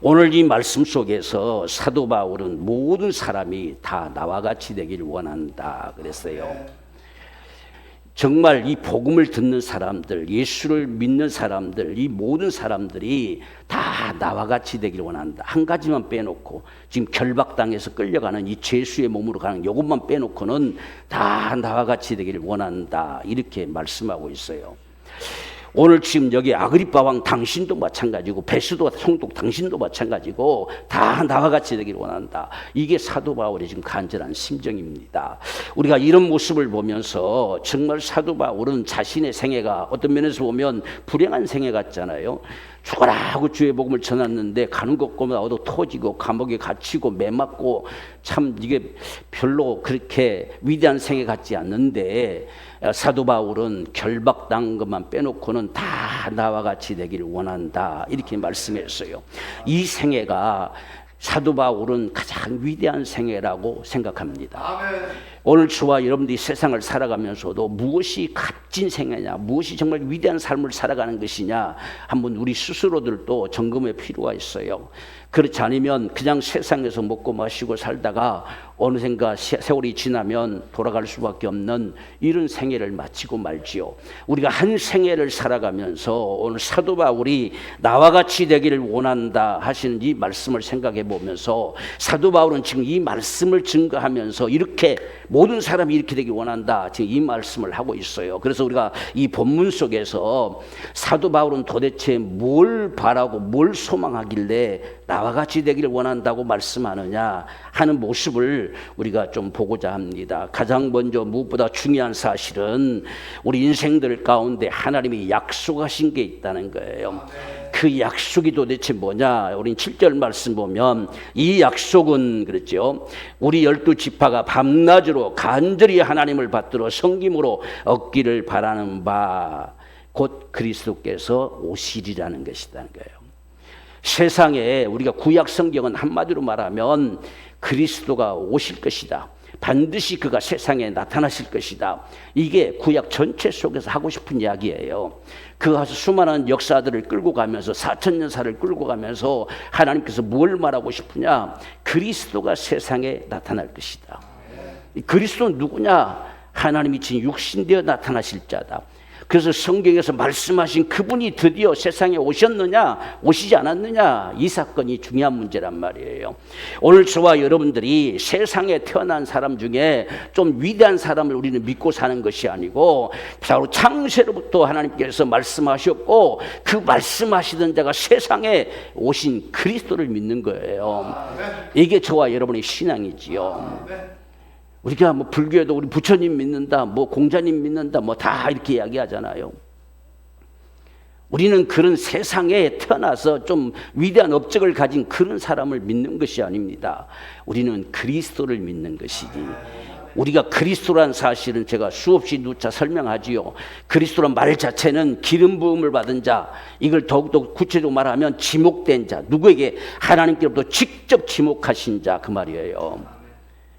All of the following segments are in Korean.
오늘 이 말씀 속에서 사도 바울은 모든 사람이 다 나와 같이 되기를 원한다 그랬어요. 정말 이 복음을 듣는 사람들, 예수를 믿는 사람들, 이 모든 사람들이 다 나와 같이 되기를 원한다. 한 가지만 빼놓고 지금 결박당해서 끌려가는 이 죄수의 몸으로 가는 이것만 빼놓고는 다 나와 같이 되기를 원한다. 이렇게 말씀하고 있어요. 오늘 지금 여기 아그리빠 왕 당신도 마찬가지고 베스도 총독 당신도 마찬가지고 다 나와 같이 되기를 원한다. 이게 사도 바울의 지금 간절한 심정입니다. 우리가 이런 모습을 보면서 정말 사도 바울은 자신의 생애가 어떤 면에서 보면 불행한 생애 같잖아요. 죽어라 하고 주의 복음을 전했는데 가는 곳마다 얻어 터지고 감옥에 갇히고 매맞고 참 이게 별로 그렇게 위대한 생애 같지 않는데 사도 바울은 결박당한 것만 빼놓고는 다 나와 같이 되기를 원한다 이렇게 말씀했어요. 이 생애가 사도 바울은 가장 위대한 생애라고 생각합니다. 아멘. 오늘 저와 여러분들이 세상을 살아가면서도 무엇이 값진 생애냐, 무엇이 정말 위대한 삶을 살아가는 것이냐 한번 우리 스스로들도 점검할 필요가 있어요. 그렇지 않으면 그냥 세상에서 먹고 마시고 살다가 어느샌가 세월이 지나면 돌아갈 수밖에 없는 이런 생애를 마치고 말지요. 우리가 한 생애를 살아가면서 오늘 사도 바울이 나와 같이 되기를 원한다 하시는 이 말씀을 생각해 보면서 사도 바울은 지금 이 말씀을 증거하면서 이렇게 모든 사람이 이렇게 되길 원한다 지금 이 말씀을 하고 있어요. 그래서 우리가 이 본문 속에서 사도 바울은 도대체 뭘 바라고 뭘 소망하길래 나와 같이 되기를 원한다고 말씀하느냐 하는 모습을 우리가 좀 보고자 합니다. 가장 먼저 무엇보다 중요한 사실은 우리 인생들 가운데 하나님이 약속하신 게 있다는 거예요. 그 약속이 도대체 뭐냐? 우린 7절 말씀 보면 이 약속은 그랬죠. 우리 12지파가 밤낮으로 간절히 하나님을 받들어 섬김으로 얻기를 바라는 바 곧 그리스도께서 오시리라는 것이라는 거예요. 세상에 우리가 구약 성경은 한마디로 말하면 그리스도가 오실 것이다. 반드시 그가 세상에 나타나실 것이다. 이게 구약 전체 속에서 하고 싶은 이야기예요. 그 수많은 역사들을 끌고 가면서 4000년사를 끌고 가면서 하나님께서 뭘 말하고 싶으냐? 그리스도가 세상에 나타날 것이다. 그리스도는 누구냐? 하나님이 진 육신되어 나타나실 자다. 그래서 성경에서 말씀하신 그분이 드디어 세상에 오셨느냐 오시지 않았느냐 이 사건이 중요한 문제란 말이에요. 오늘 저와 여러분들이 세상에 태어난 사람 중에 좀 위대한 사람을 우리는 믿고 사는 것이 아니고 바로 창세로부터 하나님께서 말씀하셨고 그 말씀하시던 자가 세상에 오신 그리스도를 믿는 거예요. 이게 저와 여러분의 신앙이지요. 우리가 뭐 불교에도 우리 부처님 믿는다, 뭐 공자님 믿는다, 뭐 다 이렇게 이야기하잖아요. 우리는 그런 세상에 태어나서 좀 위대한 업적을 가진 그런 사람을 믿는 것이 아닙니다. 우리는 그리스도를 믿는 것이지. 우리가 그리스도란 사실은 제가 수없이 누차 설명하지요. 그리스도란 말 자체는 기름 부음을 받은 자, 이걸 더욱더 구체적으로 말하면 지목된 자, 누구에게 하나님께로부터 직접 지목하신 자 그 말이에요.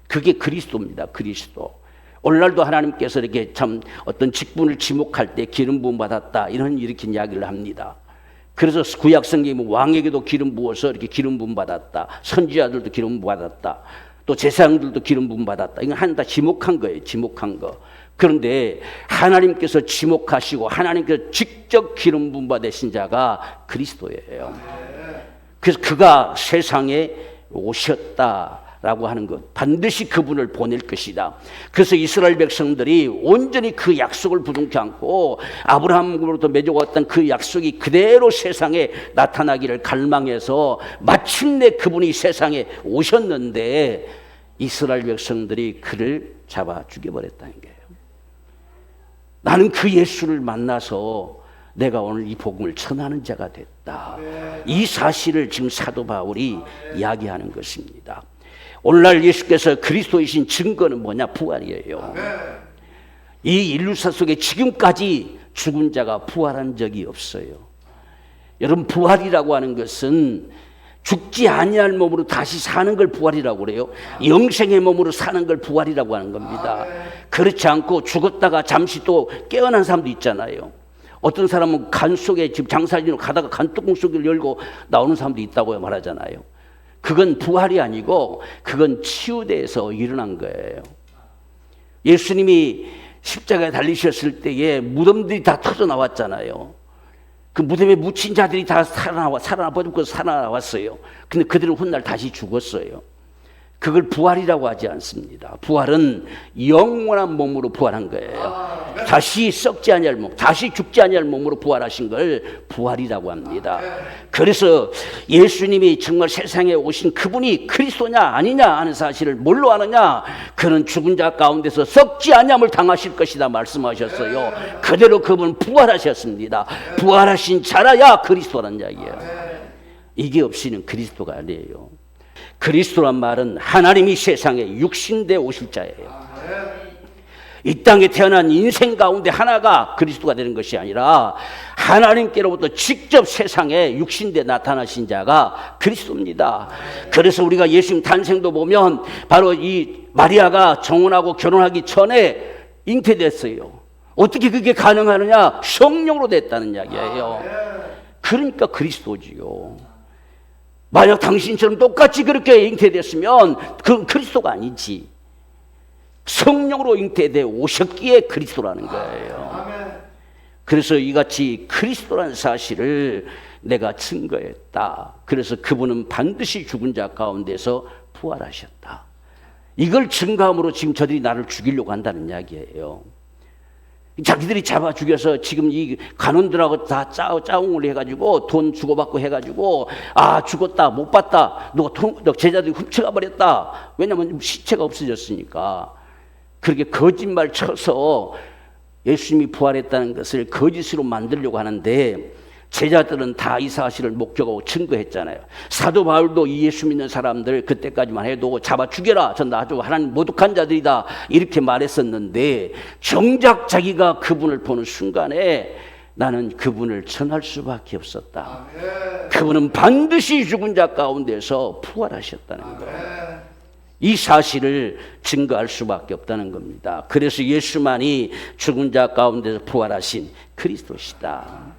그게 그리스도입니다. 그리스도. 오늘날도 하나님께서 이렇게 참 어떤 직분을 지목할 때 기름 부음 받았다 이런 이렇게 이야기를 합니다. 그래서 구약 성경에 왕에게도 기름 부어서 이렇게 기름 부음 받았다. 선지자들도 기름 부음 받았다. 또 제사장들도 기름 부음 받았다. 이건 하나 다 지목한 거예요. 지목한 거. 그런데 하나님께서 지목하시고 하나님께서 직접 기름 부음 받으신 자가 그리스도예요. 그래서 그가 세상에 오셨다 라고 하는 것, 반드시 그분을 보낼 것이다. 그래서 이스라엘 백성들이 온전히 그 약속을 부둥켜 안고 아브라함으로부터 맺어왔던 그 약속이 그대로 세상에 나타나기를 갈망해서 마침내 그분이 세상에 오셨는데 이스라엘 백성들이 그를 잡아 죽여버렸다는 거예요. 나는 그 예수를 만나서 내가 오늘 이 복음을 전하는 자가 됐다. 이 사실을 지금 사도 바울이 이야기하는 것입니다. 오늘날 예수께서 그리스도이신 증거는 뭐냐? 부활이에요. 이 인류사 속에 지금까지 죽은 자가 부활한 적이 없어요. 여러분, 부활이라고 하는 것은 죽지 아니할 몸으로 다시 사는 걸 부활이라고 그래요. 영생의 몸으로 사는 걸 부활이라고 하는 겁니다. 그렇지 않고 죽었다가 잠시 또 깨어난 사람도 있잖아요. 어떤 사람은 간 속에 지금 장사진으로 가다가 간 뚜껑 속을 열고 나오는 사람도 있다고 말하잖아요. 그건 부활이 아니고 그건 치유돼서 일어난 거예요. 예수님이 십자가에 달리셨을 때에 무덤들이 다 터져 나왔잖아요. 그 무덤에 묻힌 자들이 다 살아나왔어요. 근데 그들은 훗날 다시 죽었어요. 그걸 부활이라고 하지 않습니다. 부활은 영원한 몸으로 부활한 거예요. 다시 썩지 아니할 몸, 다시 죽지 아니할 몸으로 부활하신 걸 부활이라고 합니다. 그래서 예수님이 정말 세상에 오신 그분이 그리스도냐 아니냐 하는 사실을 뭘로 아느냐? 그는 죽은 자 가운데서 썩지 아니함을 당하실 것이다 말씀하셨어요. 그대로 그분은 부활하셨습니다. 부활하신 자라야 그리스도란 이야기예요. 이게 없이는 그리스도가 아니에요. 그리스도란 말은 하나님이 세상에 육신돼 오실 자예요. 이 땅에 태어난 인생 가운데 하나가 그리스도가 되는 것이 아니라 하나님께로부터 직접 세상에 육신돼 나타나신 자가 그리스도입니다. 그래서 우리가 예수님 탄생도 보면 바로 이 마리아가 정혼하고 결혼하기 전에 잉태됐어요. 어떻게 그게 가능하느냐? 성령으로 됐다는 이야기예요. 그러니까 그리스도지요. 만약 당신처럼 똑같이 그렇게 잉태됐으면 그건 그리스도가 아니지. 성령으로 잉태돼 오셨기에 그리스도라는 거예요. 그래서 이같이 그리스도라는 사실을 내가 증거했다. 그래서 그분은 반드시 죽은 자 가운데서 부활하셨다. 이걸 증거함으로 지금 저들이 나를 죽이려고 한다는 이야기예요. 자기들이 잡아 죽여서 지금 이 간원들하고 다 짜웅을 해가지고 돈 주고받고 해가지고 죽었다 못 봤다 너 제자들이 훔쳐가 버렸다. 왜냐하면 시체가 없어졌으니까. 그렇게 거짓말 쳐서 예수님이 부활했다는 것을 거짓으로 만들려고 하는데 제자들은 다 이 사실을 목격하고 증거했잖아요. 사도 바울도 이 예수 믿는 사람들 그때까지만 해도 잡아 죽여라. 전 아주 하나님 모독한 자들이다. 이렇게 말했었는데 정작 자기가 그분을 보는 순간에 나는 그분을 전할 수밖에 없었다. 그분은 반드시 죽은 자 가운데서 부활하셨다는 거예요. 이 사실을 증거할 수밖에 없다는 겁니다. 그래서 예수만이 죽은 자 가운데서 부활하신 그리스도시다.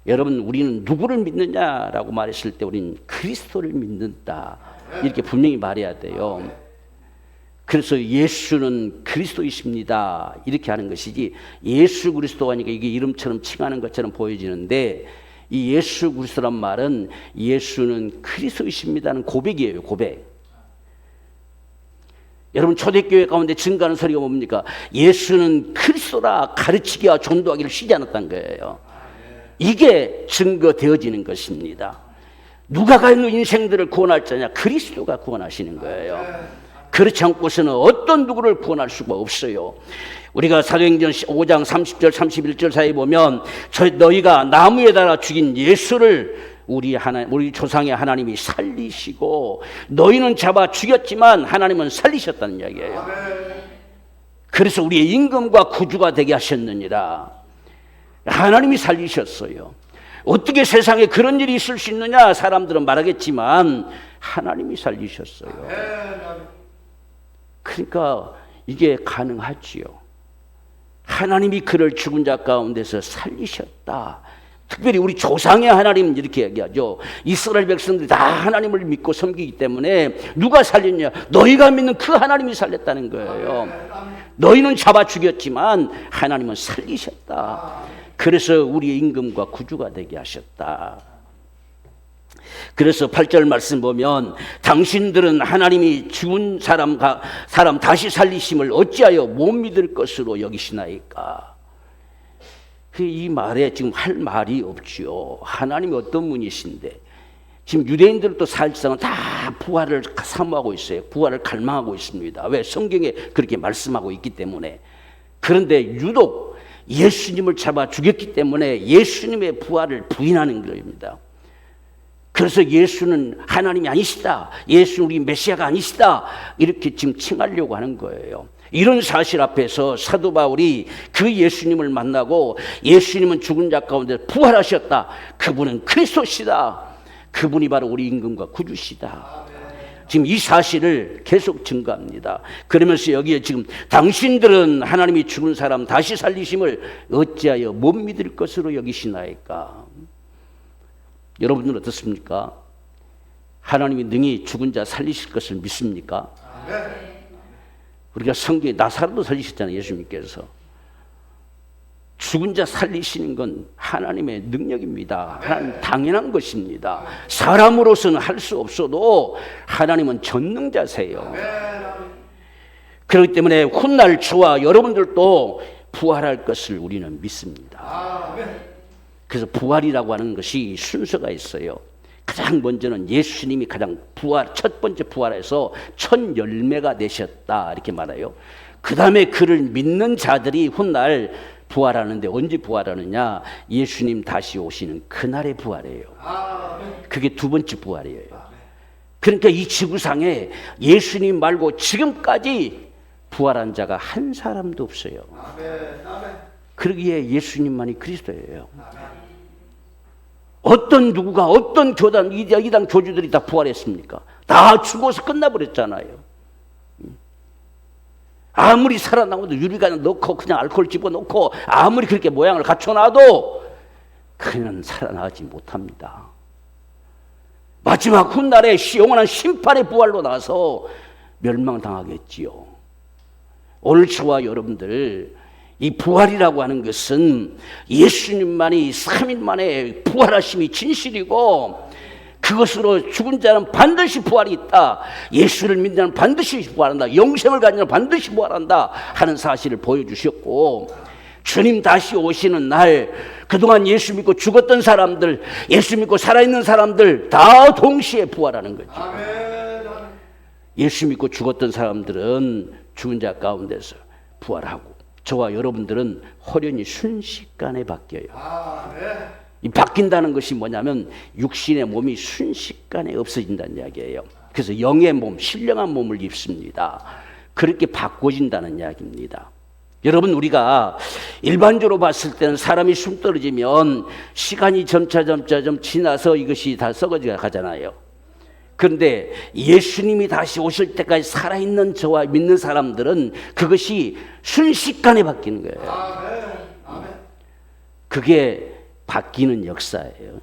여러분, 우리는 누구를 믿느냐라고 말했을 때 우리는 그리스도를 믿는다. 이렇게 분명히 말해야 돼요. 그래서 예수는 그리스도이십니다. 이렇게 하는 것이지 예수 그리스도 하니까 이게 이름처럼 칭하는 것처럼 보여지는데 이 예수 그리스도란 말은 예수는 그리스도이십니다는 고백이에요. 고백. 여러분 초대교회 가운데 증거하는 소리가 뭡니까? 예수는 그리스도라 가르치기와 전도하기를 쉬지 않았다는 거예요. 이게 증거되어지는 것입니다. 누가 가는 인생들을 구원할 자냐? 그리스도가 구원하시는 거예요. 그렇지 않고서는 어떤 누구를 구원할 수가 없어요. 우리가 사도행전 5장 30절 31절 사이에 보면 너희가 나무에 달아 죽인 예수를 우리 조상의 하나님이 살리시고 너희는 잡아 죽였지만 하나님은 살리셨다는 이야기예요. 그래서 우리의 임금과 구주가 되게 하셨느니라. 하나님이 살리셨어요. 어떻게 세상에 그런 일이 있을 수 있느냐? 사람들은 말하겠지만 하나님이 살리셨어요. 그러니까 이게 가능하지요. 하나님이 그를 죽은 자 가운데서 살리셨다. 특별히 우리 조상의 하나님 이렇게 얘기하죠. 이스라엘 백성들이 다 하나님을 믿고 섬기기 때문에 누가 살렸냐? 너희가 믿는 그 하나님이 살렸다는 거예요. 너희는 잡아 죽였지만 하나님은 살리셨다. 그래서 우리의 임금과 구주가 되게 하셨다. 그래서 8절 말씀 보면 당신들은 하나님이 죽은 사람 다시 살리심을 어찌하여 못 믿을 것으로 여기시나이까. 이 말에 지금 할 말이 없지요. 하나님이 어떤 분이신데 지금 유대인들도 사실상은 다 부활을 사모하고 있어요. 부활을 갈망하고 있습니다. 왜? 성경에 그렇게 말씀하고 있기 때문에. 그런데 유독 예수님을 잡아 죽였기 때문에 예수님의 부활을 부인하는 겁니다. 그래서 예수는 하나님이 아니시다. 예수는 우리 메시아가 아니시다. 이렇게 지금 칭하려고 하는 거예요. 이런 사실 앞에서 사도 바울이 그 예수님을 만나고 예수님은 죽은 자 가운데 부활하셨다. 그분은 그리스도시다. 그분이 바로 우리 임금과 구주시다. 지금 이 사실을 계속 증거합니다. 그러면서 여기에 지금 당신들은 하나님이 죽은 사람 다시 살리심을 어찌하여 못 믿을 것으로 여기시나이까. 여러분들은 어떻습니까? 하나님이 능히 죽은 자 살리실 것을 믿습니까? 우리가 성경에 나사로도 살리셨잖아요. 예수님께서. 죽은 자 살리시는 건 하나님의 능력입니다. 하나님 당연한 것입니다. 사람으로서는 할 수 없어도 하나님은 전능자세요. 그렇기 때문에 훗날 저와 여러분들도 부활할 것을 우리는 믿습니다. 그래서 부활이라고 하는 것이 순서가 있어요. 가장 먼저는 예수님이 가장 첫 번째 부활해서 첫 열매가 되셨다 이렇게 말해요. 그 다음에 그를 믿는 자들이 훗날 부활하는데 언제 부활하느냐? 예수님 다시 오시는 그날의 부활이에요. 그게 두 번째 부활이에요. 그러니까 이 지구상에 예수님 말고 지금까지 부활한 자가 한 사람도 없어요. 그러기에 예수님만이 그리스도예요. 어떤 누구가 어떤 교단 이단 교주들이 다 부활했습니까? 다 죽어서 끝나버렸잖아요. 아무리 살아나고도 유리관 넣고 그냥 알코올 집어넣고 아무리 그렇게 모양을 갖춰놔도 그는 살아나지 못합니다. 마지막 훗날에 영원한 심판의 부활로 나서 멸망당하겠지요. 오늘 저와 여러분들 이 부활이라고 하는 것은 예수님만이 3일 만에 부활하심이 진실이고 그것으로 죽은 자는 반드시 부활이 있다. 예수를 믿는 자는 반드시 부활한다. 영생을 가진 자는 반드시 부활한다 하는 사실을 보여주셨고 주님 다시 오시는 날 그동안 예수 믿고 죽었던 사람들, 예수 믿고 살아있는 사람들 다 동시에 부활하는 거죠. 예수 믿고 죽었던 사람들은 죽은 자 가운데서 부활하고 저와 여러분들은 호련히 순식간에 바뀌어요. 이 바뀐다는 것이 뭐냐면 육신의 몸이 순식간에 없어진다는 이야기예요. 그래서 영의 몸, 신령한 몸을 입습니다. 그렇게 바꿔진다는 이야기입니다. 여러분 우리가 일반적으로 봤을 때는 사람이 숨 떨어지면 시간이 점차 좀 지나서 이것이 다 썩어져 가잖아요. 그런데 예수님이 다시 오실 때까지 살아있는 저와 믿는 사람들은 그것이 순식간에 바뀌는 거예요. 그게 바뀌는 역사예요.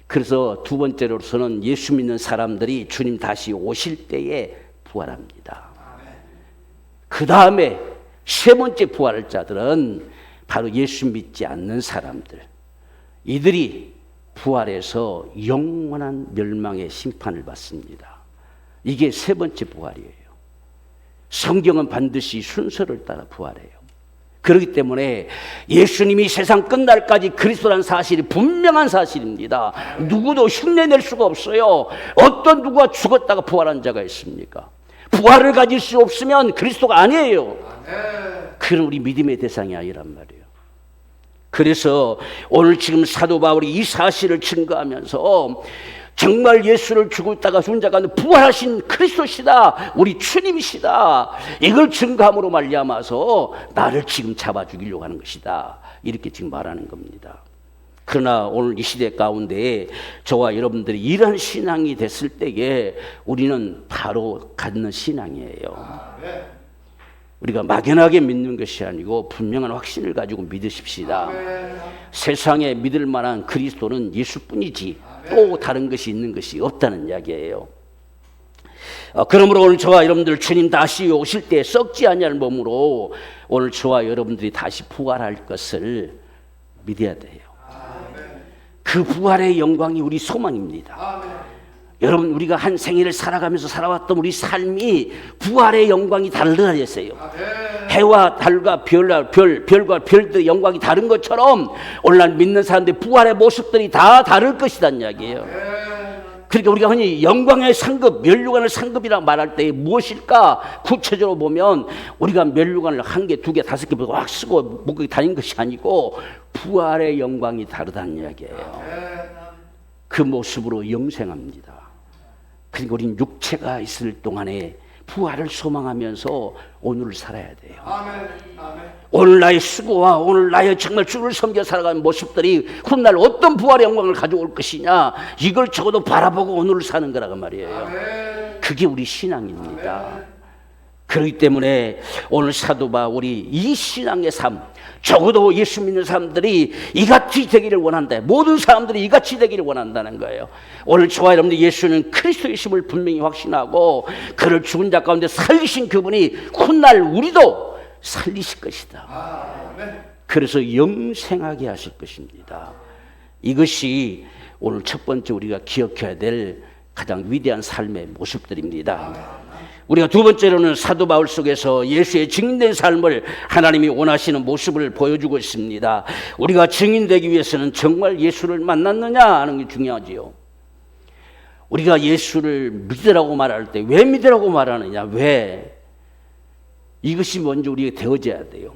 그래서 두 번째로서는 예수 믿는 사람들이 주님 다시 오실 때에 부활합니다. 그 다음에 세 번째 부활할 자들은 바로 예수 믿지 않는 사람들. 이들이 부활해서 영원한 멸망의 심판을 받습니다. 이게 세 번째 부활이에요. 성경은 반드시 순서를 따라 부활해요. 그렇기 때문에 예수님이 세상 끝날까지 그리스도라는 사실이 분명한 사실입니다. 누구도 흉내낼 수가 없어요. 어떤 누구가 죽었다가 부활한 자가 있습니까? 부활을 가질 수 없으면 그리스도가 아니에요. 그런 우리 믿음의 대상이 아니란 말이에요. 그래서 오늘 지금 사도 바울이 이 사실을 증거하면서 정말 예수를 죽었다가 죽은 자가 부활하신 그리스도시다, 우리 주님이시다, 이걸 증거함으로 말미암아서 나를 지금 잡아 죽이려고 하는 것이다, 이렇게 지금 말하는 겁니다. 그러나 오늘 이 시대 가운데 저와 여러분들이 이런 신앙이 됐을 때에 우리는 바로 갖는 신앙이에요. 우리가 막연하게 믿는 것이 아니고 분명한 확신을 가지고 믿으십시다. 세상에 믿을 만한 그리스도는 예수뿐이지 또 다른 것이 있는 것이 없다는 이야기예요. 그러므로 오늘 저와 여러분들 주님 다시 오실 때 썩지 아니할 몸으로 오늘 저와 여러분들이 다시 부활할 것을 믿어야 돼요. 그 부활의 영광이 우리 소망입니다. 여러분 우리가 한 생애를 살아가면서 살아왔던 우리 삶이 부활의 영광이 달라졌어요. 해와 달과 별과 별들의 영광이 다른 것처럼 오늘날 믿는 사람들의 부활의 모습들이 다 다를 것이란 이야기예요. 그러니까 우리가 흔히 영광의 상급, 면류관의 상급이라고 말할 때 무엇일까? 구체적으로 보면 우리가 면류관을 한 개, 두 개, 다섯 개 확 쓰고 목에 다닌 것이 아니고 부활의 영광이 다르다는 이야기예요. 그 모습으로 영생합니다. 그러니까 우리는 육체가 있을 동안에 부활을 소망하면서 오늘을 살아야 돼요. 아멘. 아멘. 오늘 나의 수고와 오늘 나의 정말 주를 섬겨 살아가는 모습들이 훗날 어떤 부활의 영광을 가져올 것이냐, 이걸 적어도 바라보고 오늘을 사는 거라고 말이에요. 아멘. 그게 우리 신앙입니다. 아멘. 그렇기 때문에 오늘 사도 바울이 이 신앙의 삶, 적어도 예수 믿는 사람들이 이같이 되기를 원한다. 모든 사람들이 이같이 되기를 원한다는 거예요. 오늘 저와 여러분들, 예수는 그리스도이심을 분명히 확신하고 그를 죽은 자 가운데 살리신 그분이 훗날 우리도 살리실 것이다. 아멘. 그래서 영생하게 하실 것입니다. 이것이 오늘 첫 번째 우리가 기억해야 될 가장 위대한 삶의 모습들입니다. 우리가 두 번째로는 사도 바울 속에서 예수의 증인된 삶을 하나님이 원하시는 모습을 보여주고 있습니다. 우리가 증인되기 위해서는 정말 예수를 만났느냐 하는 게 중요하지요. 우리가 예수를 믿으라고 말할 때 왜 믿으라고 말하느냐, 왜? 이것이 먼저 우리가 되어져야 돼요.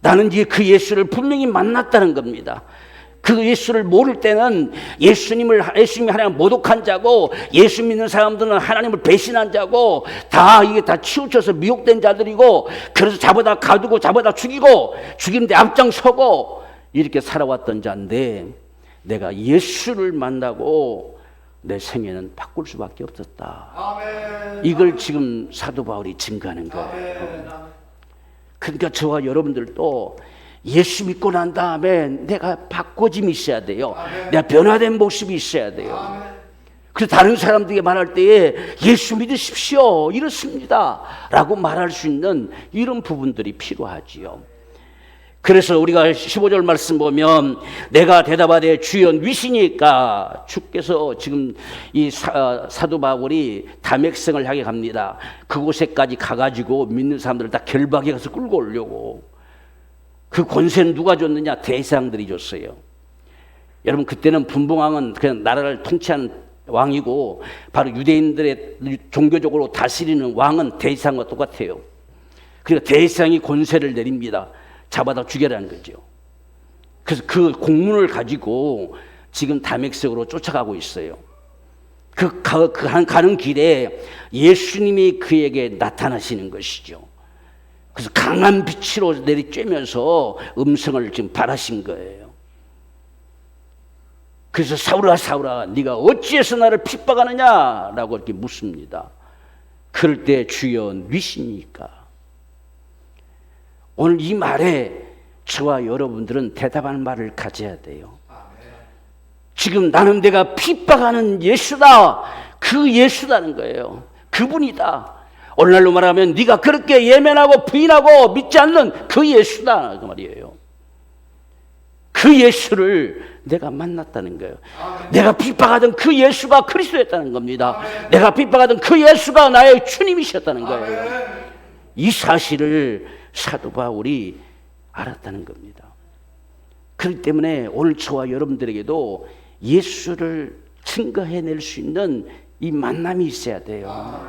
나는 이제 그 예수를 분명히 만났다는 겁니다. 그 예수를 모를 때는 예수님이 하나님 모독한 자고, 예수 믿는 사람들은 하나님을 배신한 자고, 다 이게 다 치우쳐서 미혹된 자들이고, 그래서 잡아다 가두고 잡아다 죽이고 죽이는데 앞장서고 이렇게 살아왔던 자인데, 내가 예수를 만나고 내 생애는 바꿀 수밖에 없었다. 아멘. 이걸 지금 사도 바울이 증거하는 거예요. 아멘. 그러니까 저와 여러분들도 예수 믿고 난 다음에 내가 바꿔짐이 있어야 돼요. 아멘. 내가 변화된 모습이 있어야 돼요. 아멘. 그래서 다른 사람들에게 말할 때에 예수 믿으십시오, 이렇습니다 라고 말할 수 있는 이런 부분들이 필요하지요. 그래서 우리가 15절 말씀 보면, 내가 대답하되 주여 위시니까, 주께서 지금 이 사도 바울이 다맥성을 향해 갑니다. 그곳에까지 가가지고 믿는 사람들을 다 결박해 가서 끌고 오려고. 그 권세는 누가 줬느냐? 대제사장들이 줬어요. 여러분, 그때는 분봉왕은 그냥 나라를 통치하는 왕이고, 바로 유대인들의 종교적으로 다스리는 왕은 대제사장과 똑같아요. 그러니까 대제사장이 권세를 내립니다. 잡아다 죽여라는 거죠. 그래서 그 공문을 가지고 지금 다맥색으로 쫓아가고 있어요. 가는 길에 예수님이 그에게 나타나시는 것이죠. 그래서 강한 빛으로 내리쬐면서 음성을 지금 발하신 거예요. 그래서 사울아 사울아 네가 어찌해서 나를 핍박하느냐 라고 이렇게 묻습니다. 그럴 때 주여 누구시니까. 오늘 이 말에 저와 여러분들은 대답할 말을 가져야 돼요. 지금 나는 내가 핍박하는 예수다, 그 예수라는 거예요. 그분이다. 오늘날로 말하면 네가 그렇게 예면하고 부인하고 믿지 않는 그 예수다 그 말이에요. 그 예수를 내가 만났다는 거예요. 내가 핍박하던 그 예수가 그리스도였다는 겁니다. 내가 핍박하던 그 예수가 나의 주님이셨다는 거예요. 이 사실을 사도 바울이 알았다는 겁니다. 그렇기 때문에 오늘 저와 여러분들에게도 예수를 증거해낼 수 있는 이 만남이 있어야 돼요.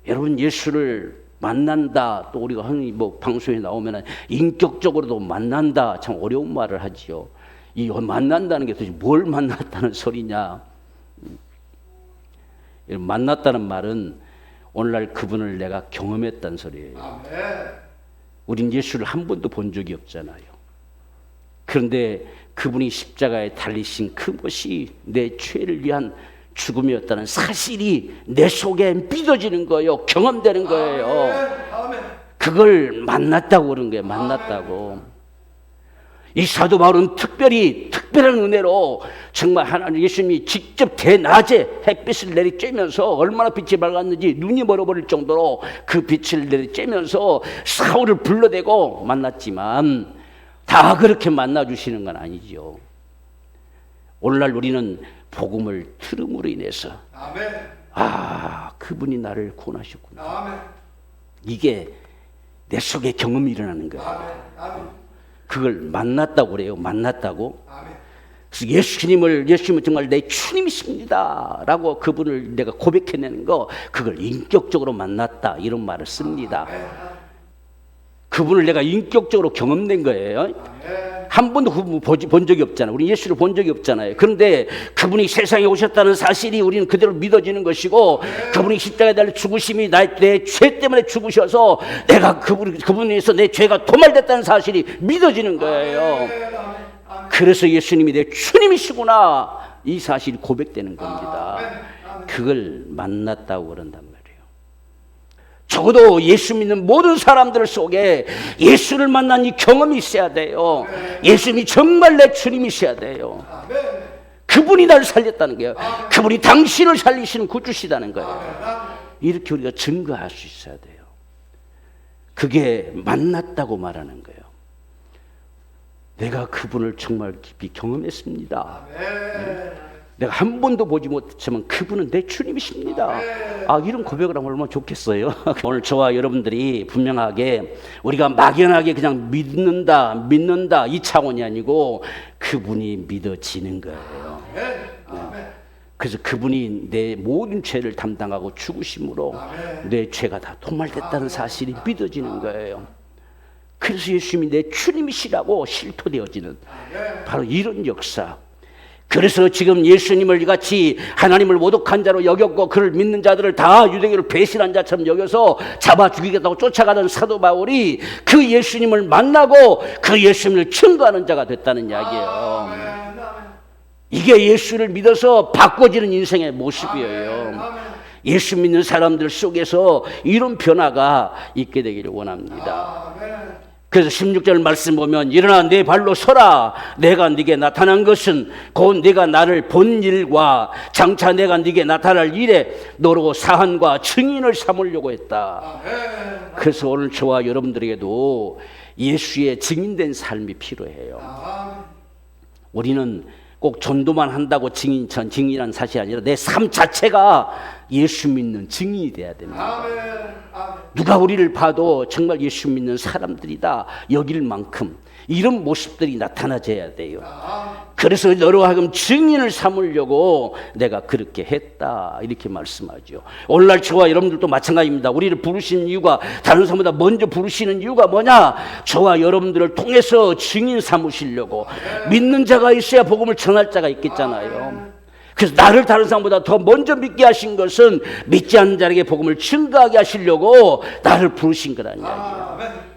여러분, 예수를 만난다, 또 우리가 흔히 방송에 나오면 인격적으로도 만난다, 참 어려운 말을 하지요. 이 만난다는 게 도대체 뭘 만났다는 소리냐? 만났다는 말은 오늘날 그분을 내가 경험했다는 소리예요. 우린 예수를 한 번도 본 적이 없잖아요. 그런데 그분이 십자가에 달리신 그것이 내 죄를 위한 죽음이었다는 사실이 내 속에 믿어지는 거예요. 경험되는 거예요. 그걸 만났다고 그런 거예요. 만났다고. 이 사도 바울은 특별한 은혜로 정말 하나님 예수님이 직접 대낮에 햇빛을 내리쬐면서 얼마나 빛이 밝았는지 눈이 멀어버릴 정도로 그 빛을 내리쬐면서 사울을 불러대고 만났지만 다 그렇게 만나주시는 건 아니죠. 오늘날 우리는 복음을 들음으로 인해서 그분이 나를 구원하셨구나. 이게 내 속에 경험이 일어나는 거예요. 그걸 만났다고 그래요. 만났다고. 그래서 예수님은 정말 내 주님이십니다 라고 그분을 내가 고백해내는 거, 그걸 인격적으로 만났다 이런 말을 씁니다. 그분을 내가 인격적으로 경험된 거예요. 한 번도 그분 본 적이 없잖아요. 우리 예수를 본 적이 없잖아요. 그런데 그분이 세상에 오셨다는 사실이 우리는 그대로 믿어지는 것이고, 그분이 십자가에 달려 죽으심이 내 죄 때문에 죽으셔서 내가 그분에서 내 죄가 도말됐다는 사실이 믿어지는 거예요. 그래서 예수님이 내 주님이시구나, 이 사실이 고백되는 겁니다. 그걸 만났다고 그런단 말이에요. 적어도 예수 믿는 모든 사람들 속에 예수를 만난 이 경험이 있어야 돼요. 예수님이 정말 내 주님이셔야 돼요. 그분이 나를 살렸다는 거예요. 그분이 당신을 살리시는 구주시다는 거예요. 이렇게 우리가 증거할 수 있어야 돼요. 그게 만났다고 말하는 거예요. 내가 그분을 정말 깊이 경험했습니다. 내가 한 번도 보지 못했지만 그분은 내 주님이십니다. 이런 고백을 하면 얼마나 좋겠어요. 오늘 저와 여러분들이 분명하게 우리가 막연하게 그냥 믿는다 이 차원이 아니고 그분이 믿어지는 거예요. 그래서 그분이 내 모든 죄를 담당하고 죽으심으로 내 죄가 다 도말됐다는 사실이 믿어지는 거예요. 그래서 예수님이 내 주님이시라고 실토되어지는 바로 이런 역사. 그래서 지금 예수님을 이같이 하나님을 모독한 자로 여겼고 그를 믿는 자들을 다 유대교를 배신한 자처럼 여겨서 잡아 죽이겠다고 쫓아가던 사도 바울이 그 예수님을 만나고 그 예수님을 증거하는 자가 됐다는 이야기예요. 이게 예수를 믿어서 바꿔지는 인생의 모습이에요. 예수 믿는 사람들 속에서 이런 변화가 있게 되기를 원합니다. 그래서 16절 말씀 보면 일어나 내 발로 서라. 내가 네게 나타난 것은 곧 네가 나를 본 일과 장차 내가 네게 나타날 일에 너로 사한과 증인을 삼으려고 했다. 그래서 오늘 저와 여러분들에게도 예수의 증인된 삶이 필요해요. 우리는 꼭 전도만 한다고 증인이라는 사실이 아니라 내 삶 자체가 예수 믿는 증인이 돼야 됩니다. 누가 우리를 봐도 정말 예수 믿는 사람들이다 여길 만큼 이런 모습들이 나타나져야 돼요. 그래서 너로 하여금 증인을 삼으려고 내가 그렇게 했다 이렇게 말씀하죠. 오늘날 저와 여러분들도 마찬가지입니다. 우리를 부르시는 이유가 다른 사람보다 먼저 부르시는 이유가 뭐냐? 저와 여러분들을 통해서 증인 삼으시려고. 믿는 자가 있어야 복음을 전할 자가 있겠잖아요. 그래서 나를 다른 사람보다 더 먼저 믿게 하신 것은 믿지 않는 자에게 복음을 증거하게 하시려고 나를 부르신 거라는 이야기예요.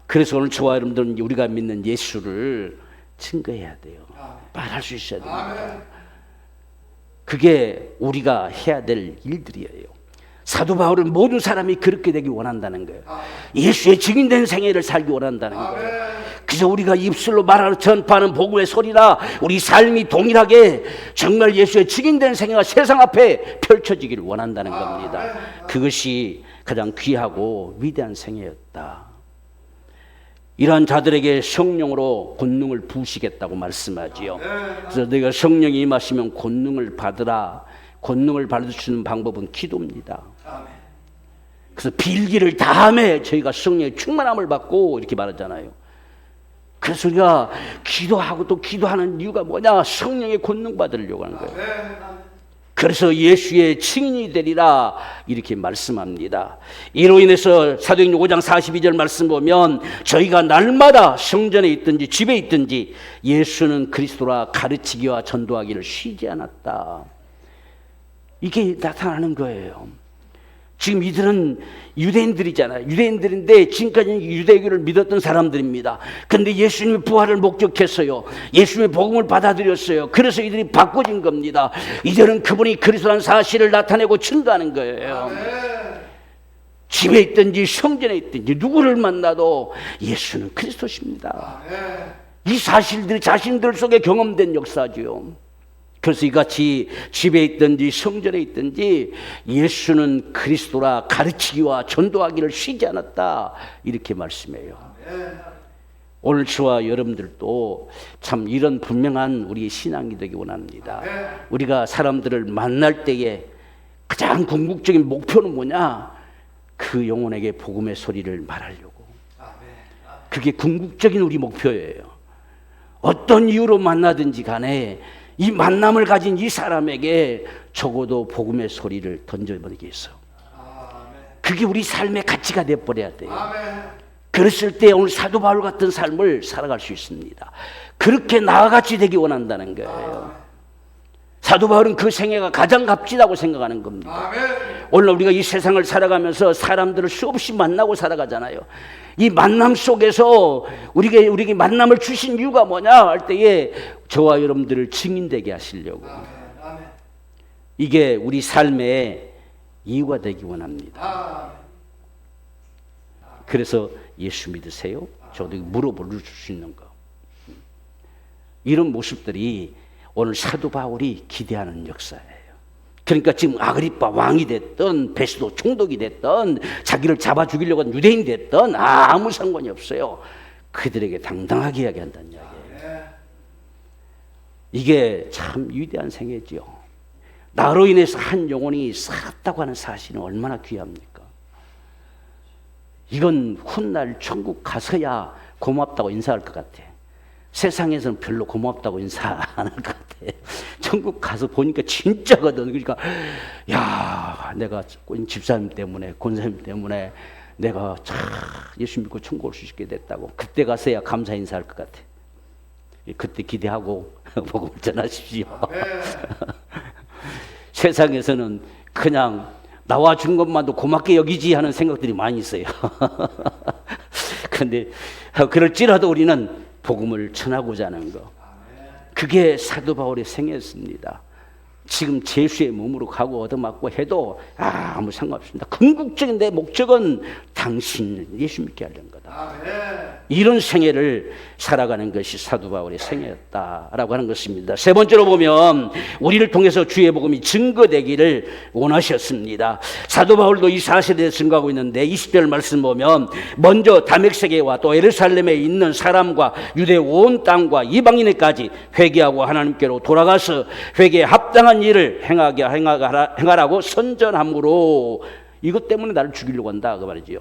그래서 오늘 저와 여러분들은 우리가 믿는 예수를 증거해야 돼요. 말할 수 있어야 됩니다. 그게 우리가 해야 될 일들이에요. 사도 바울은 모든 사람이 그렇게 되기 원한다는 거예요. 예수의 증인된 생애를 살기 원한다는 거예요. 그래서 우리가 입술로 말하는 전파하는 복음의 소리나 우리 삶이 동일하게 정말 예수의 증인된 생애가 세상 앞에 펼쳐지기를 원한다는 겁니다. 그것이 가장 귀하고 위대한 생애였다. 이러한 자들에게 성령으로 권능을 부으시겠다고 말씀하지요. 그래서 내가 성령이 임하시면 권능을 받으라. 권능을 받을 수 있는 방법은 기도입니다. 그래서 빌기를 다음에 저희가 성령의 충만함을 받고 이렇게 말하잖아요. 그래서 우리가 기도하고 또 기도하는 이유가 뭐냐? 성령의 권능 받으려고 하는 거예요. 그래서 예수의 증인이 되리라 이렇게 말씀합니다. 이로 인해서 사도행전 5장 42절 말씀 보면 저희가 날마다 성전에 있든지 집에 있든지 예수는 그리스도라 가르치기와 전도하기를 쉬지 않았다. 이게 나타나는 거예요. 지금 이들은 유대인들이잖아요. 유대인들인데 지금까지는 유대교를 믿었던 사람들입니다. 그런데 예수님의 부활을 목격했어요. 예수님의 복음을 받아들였어요. 그래서 이들이 바꿔진 겁니다. 이들은 그분이 그리스도라는 사실을 나타내고 증거하는 거예요. 집에 있든지 성전에 있든지 누구를 만나도 예수는 그리스도십니다. 이 사실들이 자신들 속에 경험된 역사죠. 그래서 이같이 집에 있든지 성전에 있든지 예수는 그리스도라 가르치기와 전도하기를 쉬지 않았다 이렇게 말씀해요. 오늘 저와 여러분들도 참 이런 분명한 우리의 신앙이 되기 원합니다. 우리가 사람들을 만날 때에 가장 궁극적인 목표는 뭐냐? 그 영혼에게 복음의 소리를 말하려고. 그게 궁극적인 우리 목표예요. 어떤 이유로 만나든지 간에 이 만남을 가진 이 사람에게 적어도 복음의 소리를 던져버리기 위해서. 그게 우리 삶의 가치가 돼버려야 돼요. 그랬을 때 오늘 사도 바울 같은 삶을 살아갈 수 있습니다. 그렇게 나와 같이 되기 원한다는 거예요. 사도 바울은 그 생애가 가장 값지다고 생각하는 겁니다. 오늘 우리가 이 세상을 살아가면서 사람들을 수없이 만나고 살아가잖아요. 이 만남 속에서 우리에게 만남을 주신 이유가 뭐냐 할 때에 저와 여러분들을 증인되게 하시려고. 이게 우리 삶의 이유가 되기 원합니다. 그래서 예수 믿으세요? 저도 물어볼 수 있는 거. 이런 모습들이 오늘 사도 바울이 기대하는 역사예요. 그러니까 지금 아그리빠 왕이 됐든 베스도 총독이 됐든 자기를 잡아 죽이려고 한 유대인이 됐든 아무 상관이 없어요. 그들에게 당당하게 이야기한다는 이야기예요. 이게 참 위대한 생애지요. 나로 인해서 한 영혼이 살았다고 하는 사실은 얼마나 귀합니까? 이건 훗날 천국 가서야 고맙다고 인사할 것 같아. 세상에서는 별로 고맙다고 인사 안 할 것 같아. 천국 가서 보니까 진짜거든. 그러니까 야, 내가 집사님 때문에 권사님 때문에 내가 참 예수 믿고 천국 올 수 있게 됐다고. 그때 가서야 감사 인사할 것 같아. 그때 기대하고 복음을 전하십시오. 세상에서는 그냥 나와 준 것만도 고맙게 여기지 하는 생각들이 많이 있어요. 그런데 그럴지라도 우리는 복음을 전하고자 하는 거, 그게 사도 바울의 생애였습니다. 지금 제수의 몸으로 가고 얻어맞고 해도 아무 상관없습니다. 궁극적인 내 목적은 당신 예수 믿게 하려는 거다. 이런 생애를 살아가는 것이 사도 바울의 생애였다라고 하는 것입니다. 세 번째로 보면 우리를 통해서 주의 복음이 증거되기를 원하셨습니다. 사도 바울도 이 사실에 대해서 증거하고 있는데 20절 말씀 보면 먼저 다메섹에와 또 예루살렘에 있는 사람과 유대 온 땅과 이방인에까지 회개하고 하나님께로 돌아가서 회개에 합당한 일을 행하라고 선전함으로 이것 때문에 나를 죽이려고 한다 그 말이지요.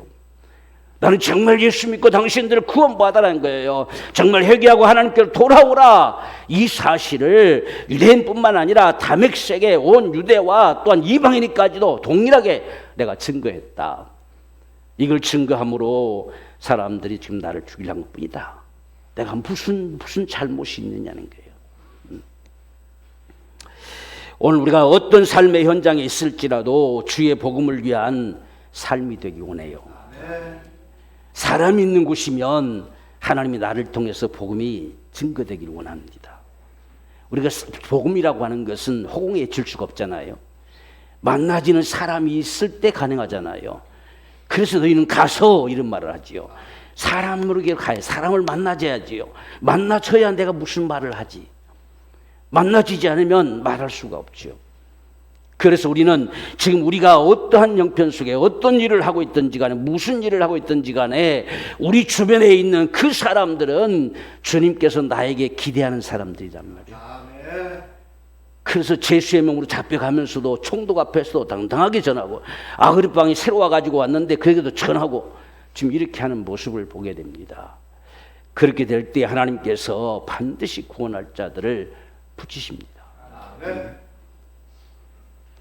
나는 정말 예수 믿고 당신들을 구원받아라는 거예요. 정말 회개하고 하나님께로 돌아오라. 이 사실을 유대인뿐만 아니라 다메섹의 온 유대와 또한 이방인까지도 동일하게 내가 증거했다. 이걸 증거함으로 사람들이 지금 나를 죽이려는 것뿐이다. 내가 무슨 잘못이 있느냐는 거예요. 오늘 우리가 어떤 삶의 현장에 있을지라도 주의 복음을 위한 삶이 되기 원해요. 사람이 있는 곳이면 하나님이 나를 통해서 복음이 증거되기를 원합니다. 우리가 복음이라고 하는 것은 허공에 질 수가 없잖아요. 만나지는 사람이 있을 때 가능하잖아요. 그래서 너희는 가서 이런 말을 하지요. 사람으로 가야 사람을 만나줘야지요. 만나줘야 내가 무슨 말을 하지. 만나지지 않으면 말할 수가 없죠. 그래서 우리는 지금 우리가 어떠한 형편 속에 어떤 일을 하고 있든지 간에 무슨 일을 하고 있든지 간에 우리 주변에 있는 그 사람들은 주님께서 나에게 기대하는 사람들이란 말이에요. 그래서 제수의 명으로 잡혀가면서도 총독 앞에서도 당당하게 전하고 아그리빵이 새로 와가지고 왔는데 그에게도 전하고 지금 이렇게 하는 모습을 보게 됩니다. 그렇게 될 때 하나님께서 반드시 구원할 자들을 붙이십니다.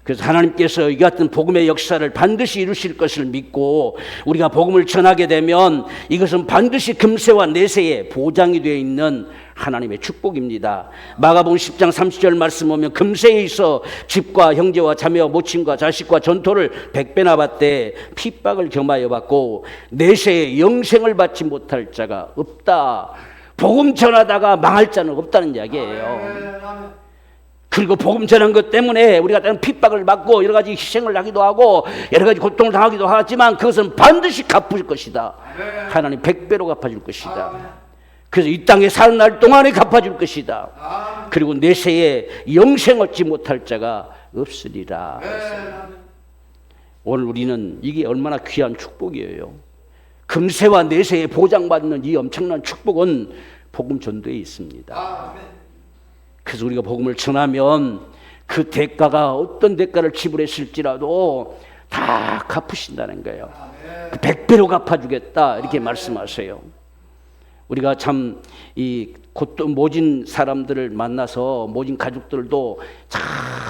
그래서 하나님께서 이 같은 복음의 역사를 반드시 이루실 것을 믿고 우리가 복음을 전하게 되면 이것은 반드시 금세와 내세에 보장이 되어 있는 하나님의 축복입니다. 마가복음 10장 30절 말씀 보면 금세에 있어 집과 형제와 자매와 모친과 자식과 전토를 100배나 받되 핍박을 겸하여 받고 내세에 영생을 받지 못할 자가 없다. 복음 전하다가 망할 자는 없다는 이야기예요. 그리고 복음 전한 것 때문에 우리가 다른 핍박을 받고 여러 가지 희생을 하기도 하고 여러 가지 고통을 당하기도 하지만 그것은 반드시 갚을 것이다. 하나님 100배로 갚아줄 것이다. 그래서 이 땅에 사는 날 동안에 갚아줄 것이다. 그리고 내세에 영생 얻지 못할 자가 없으리라. 오늘 우리는 이게 얼마나 귀한 축복이에요. 금세와 내세에 보장받는 이 엄청난 축복은 복음 전도에 있습니다. 그래서 우리가 복음을 전하면 그 대가가 어떤 대가를 지불했을지라도 다 갚으신다는 거예요. 100배로 갚아주겠다 이렇게 말씀하세요. 우리가 참 이 모진 사람들을 만나서 모진 가족들도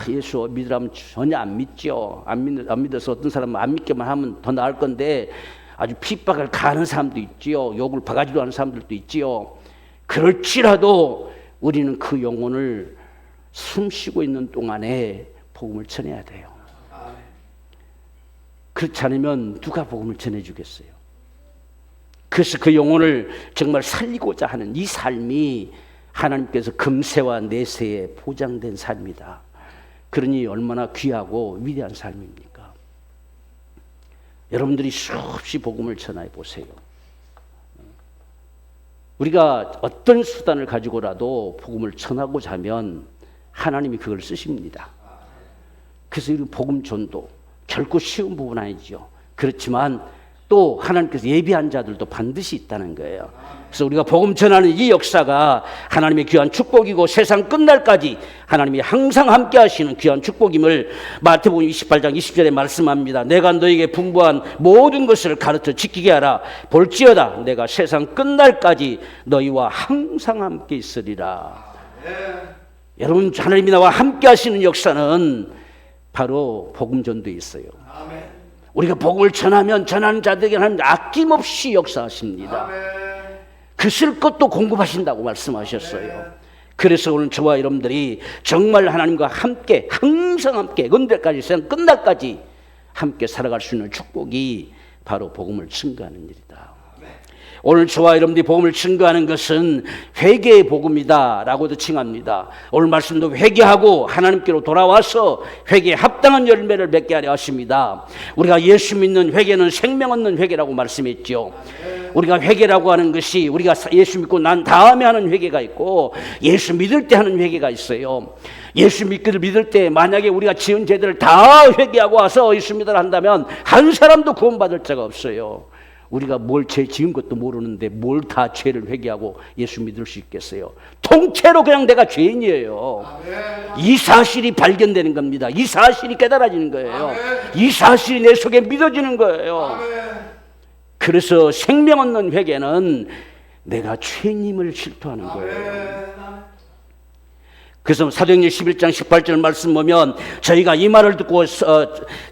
예수 믿으라면 전혀 안 믿죠. 안 믿어서 어떤 사람은 안 믿게만 하면 더 나을 건데 아주 핍박을 가하는 사람도 있지요. 욕을 바가지로 하는 사람들도 있지요. 그럴지라도 우리는 그 영혼을 숨쉬고 있는 동안에 복음을 전해야 돼요. 그렇지 않으면 누가 복음을 전해주겠어요? 그래서 그 영혼을 정말 살리고자 하는 이 삶이 하나님께서 금세와 내세에 보장된 삶이다. 그러니 얼마나 귀하고 위대한 삶입니까? 여러분들이 수없이 복음을 전해 보세요. 우리가 어떤 수단을 가지고라도 복음을 전하고자 하면 하나님이 그걸 쓰십니다. 그래서 이 복음 전도 결코 쉬운 부분 아니죠. 그렇지만 또 하나님께서 예비한 자들도 반드시 있다는 거예요. 그래서 우리가 복음 전하는 이 역사가 하나님의 귀한 축복이고 세상 끝날까지 하나님이 항상 함께 하시는 귀한 축복임을 마태복음 28장 20절에 말씀합니다. 내가 너에게 분부한 모든 것을 가르쳐 지키게 하라. 볼지어다 내가 세상 끝날까지 너희와 항상 함께 있으리라. 여러분, 하나님이 나와 함께 하시는 역사는 바로 복음 전도에 있어요. 우리가 복음을 전하면 전하는 자들에게 하나님 아낌없이 역사하십니다. 그 쓸 것도 공급하신다고 말씀하셨어요. 그래서 오늘 저와 여러분들이 정말 하나님과 함께 항상 함께 언제까지 세상 끝날까지 함께 살아갈 수 있는 축복이 바로 복음을 증거하는 일이다. 오늘 저와 여러분들이 복음을 증거하는 것은 회개의 복음이다 라고도 칭합니다. 오늘 말씀도 회개하고 하나님께로 돌아와서 회개에 합당한 열매를 맺게 하려 하십니다. 우리가 예수 믿는 회개는 생명 얻는 회개라고 말씀했죠. 우리가 회개라고 하는 것이 우리가 예수 믿고 난 다음에 하는 회개가 있고 예수 믿을 때 하는 회개가 있어요. 예수 믿을 때 만약에 우리가 지은 죄들을 다 회개하고 와서 예수 믿으라 한다면 한 사람도 구원받을 자가 없어요. 우리가 뭘 죄 지은 것도 모르는데 뭘 다 죄를 회개하고 예수 믿을 수 있겠어요? 통째로 그냥 내가 죄인이에요. 이 사실이 발견되는 겁니다. 이 사실이 깨달아지는 거예요. 이 사실이 내 속에 믿어지는 거예요. 그래서 생명 얻는 회개는 내가 죄인임을 실토하는 거예요. 그래서 사도행전 11장 18절 말씀 보면 저희가 이 말을 듣고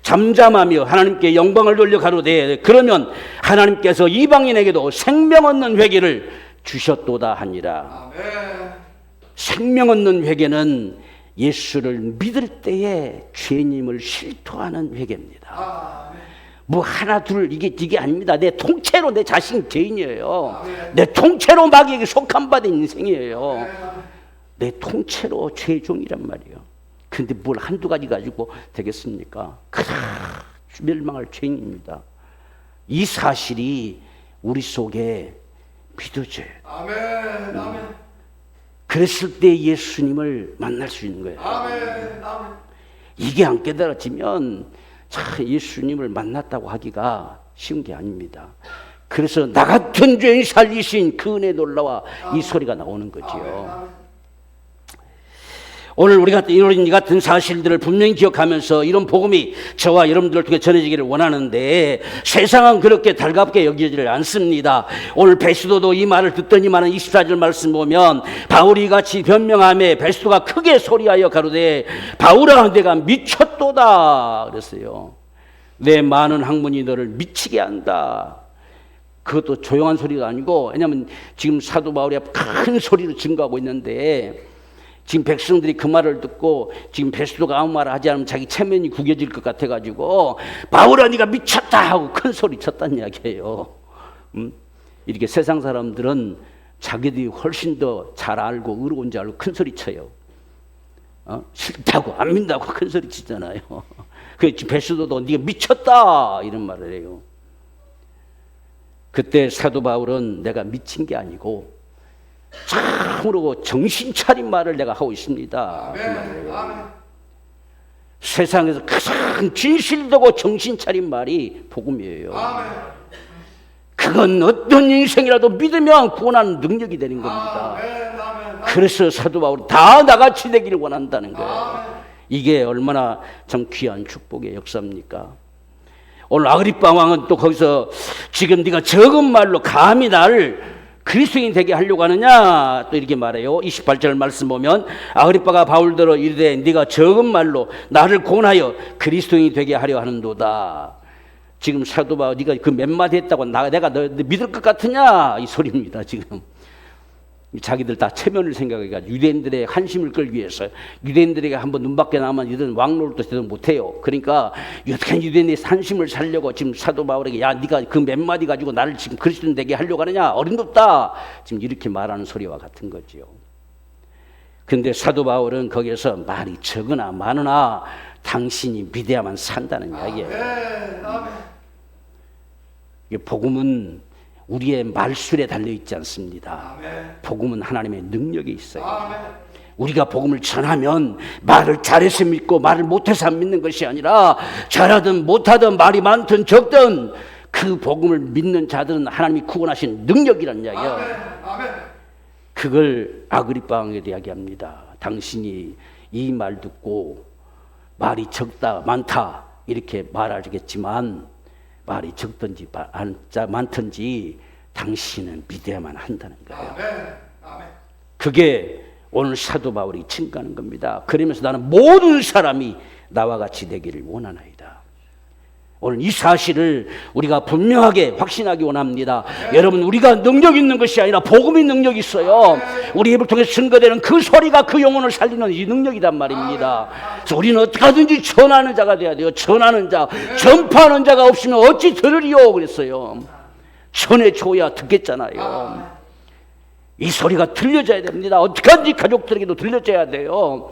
잠잠하며 하나님께 영광을 돌려 가로되 그러면 하나님께서 이방인에게도 생명 얻는 회개를 주셨도다 하니라. 생명 얻는 회개는 예수를 믿을 때에 죄인임을 실토하는 회개입니다. 뭐 하나 둘 이게 아닙니다. 내 통째로 내 자신 죄인이에요. 내 통째로 마귀에게 속한 바 된 인생이에요. 내 통째로 죄종이란 말이에요. 근데 뭘 한두 가지 가지고 되겠습니까? 멸망할 죄인입니다. 이 사실이 우리 속에 믿어져요. 그랬을 때 예수님을 만날 수 있는 거예요. 이게 안 깨달아지면 예수님을 만났다고 하기가 쉬운 게 아닙니다. 그래서 나 같은 죄인 살리신 그 은혜 놀라와 이 소리가 나오는 거지요. 오늘 우리가 이런 이 같은 사실들을 분명히 기억하면서 이런 복음이 저와 여러분들을 통해 전해지기를 원하는데 세상은 그렇게 달갑게 여기지를 않습니다. 오늘 베스도도 이 말을 듣더니만은 24절 말씀 보면 바울이 같이 변명하며 베스도가 크게 소리하여 가로되 바울아 내가 미쳤도다 그랬어요. 내 많은 학문이 너를 미치게 한다. 그것도 조용한 소리가 아니고 왜냐하면 지금 사도 바울이 큰 소리로 증거하고 있는데 지금 백성들이 그 말을 듣고 지금 베스도가 아무 말을 하지 않으면 자기 체면이 구겨질 것 같아가지고 바울아 네가 미쳤다 하고 큰 소리 쳤다는 이야기예요. 이렇게 세상 사람들은 자기들이 훨씬 더 잘 알고 의로운 줄 알고 큰 소리 쳐요. 싫다고 안 믿는다고 큰 소리 치잖아요. 그래서 베스도도 네가 미쳤다 이런 말을 해요. 그때 사도 바울은 내가 미친 게 아니고 참으로 정신 차린 말을 내가 하고 있습니다. 그 말이에요. 세상에서 가장 진실되고 정신 차린 말이 복음이에요. 그건 어떤 인생이라도 믿으면 구원하는 능력이 되는 겁니다. 그래서 사도 바울이 다 나같이 되기를 원한다는 거예요. 이게 얼마나 참 귀한 축복의 역사입니까? 오늘 아그리빠 왕은 또 거기서 지금 네가 적은 말로 감히 나를 그리스도인이 되게 하려고 하느냐 또 이렇게 말해요. 28절 말씀 보면 아그리빠가 바울더러 이르되 네가 적은 말로 나를 권하여 그리스도인이 되게 하려 하는도다. 지금 사도 바울 네가 그 몇 마디 했다고 내가 너 믿을 것 같으냐 이 소리입니다. 지금 자기들 다 체면을 생각해가지고 유대인들의 한심을 끌기 위해서 유대인들에게 한번 눈밖에 나면 이들은 왕노릇도 제대로 못해요. 그러니까 어떻게 유대인의 한심을 살려고 지금 사도 바울에게 야 네가 그 몇 마디 가지고 나를 지금 그리스도 되게 하려고 하느냐 어림없다 지금 이렇게 말하는 소리와 같은 거죠. 그런데 사도 바울은 거기에서 말이 적으나 많으나 당신이 믿어야만 산다는 이야기예요. 아멘. 아멘. 이 복음은 우리의 말술에 달려있지 않습니다. 아멘. 복음은 하나님의 능력이 있어요. 아멘. 우리가 복음을 전하면 말을 잘해서 믿고 말을 못해서 안 믿는 것이 아니라 잘하든 못하든 말이 많든 적든 그 복음을 믿는 자들은 하나님이 구원하신 능력이라는 이야기예요. 아멘. 아멘. 그걸 아그리파 왕에게 이야기합니다. 당신이 이 말 듣고 말이 적다 많다 이렇게 말하겠지만 말이 적든지 많든지 당신은 믿어야만 한다는 거예요. 아멘. 아멘. 그게 오늘 사도 바울이 증거하는 겁니다. 그러면서 나는 모든 사람이 나와 같이 되기를 원하나이다. 오늘 이 사실을 우리가 분명하게 확신하기 원합니다. 여러분 우리가 능력 있는 것이 아니라 복음의 능력이 있어요. 우리 입을 통해 증거되는 그 소리가 그 영혼을 살리는 이 능력이란 말입니다. 그래서 우리는 어떻게 하든지 전하는 자가 돼야 돼요. 전하는 자, 전파하는 자가 없으면 어찌 들으리요 그랬어요. 전해줘야 듣겠잖아요. 이 소리가 들려져야 됩니다. 어떻게 하든지 가족들에게도 들려져야 돼요.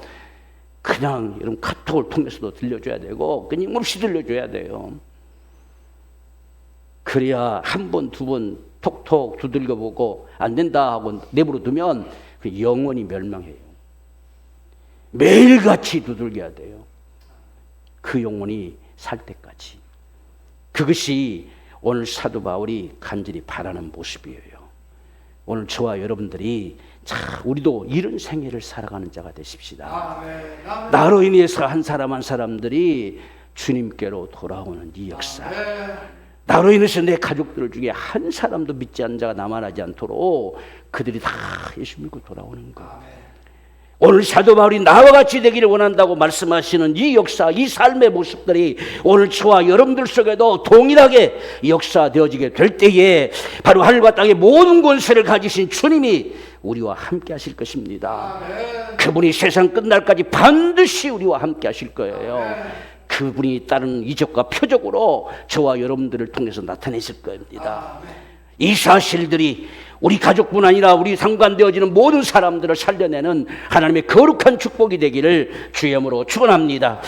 그냥 여러분 카톡을 통해서도 들려줘야 되고 끊임없이 들려줘야 돼요. 그래야 한 번, 두 번 톡톡 두들겨보고 안 된다 하고 내버려 두면 그 영원히 멸망해요. 매일같이 두들겨야 돼요. 그 영혼이 살 때까지. 그것이 오늘 사도 바울이 간절히 바라는 모습이에요. 오늘 저와 여러분들이 우리도 이런 생애를 살아가는 자가 되십시다. 아멘. 아멘. 나로 인해서 한 사람 한 사람들이 주님께로 돌아오는 이 역사. 나로 인해서 내 가족들 중에 한 사람도 믿지 않는 자가 남아나지 않도록 그들이 다 예수 믿고 돌아오는 것. 오늘 사도 바울이 나와 같이 되기를 원한다고 말씀하시는 이 역사, 이 삶의 모습들이 오늘 저와 여러분들 속에도 동일하게 역사되어지게 될 때에 바로 하늘과 땅의 모든 권세를 가지신 주님이 우리와 함께 하실 것입니다. 그분이 세상 끝날까지 반드시 우리와 함께 하실 거예요. 그분이 다른 이적과 표적으로 저와 여러분들을 통해서 나타내실 겁니다. 이 사실들이 우리 가족뿐 아니라 우리 상관되어지는 모든 사람들을 살려내는 하나님의 거룩한 축복이 되기를 주의 이름으로 축원합니다.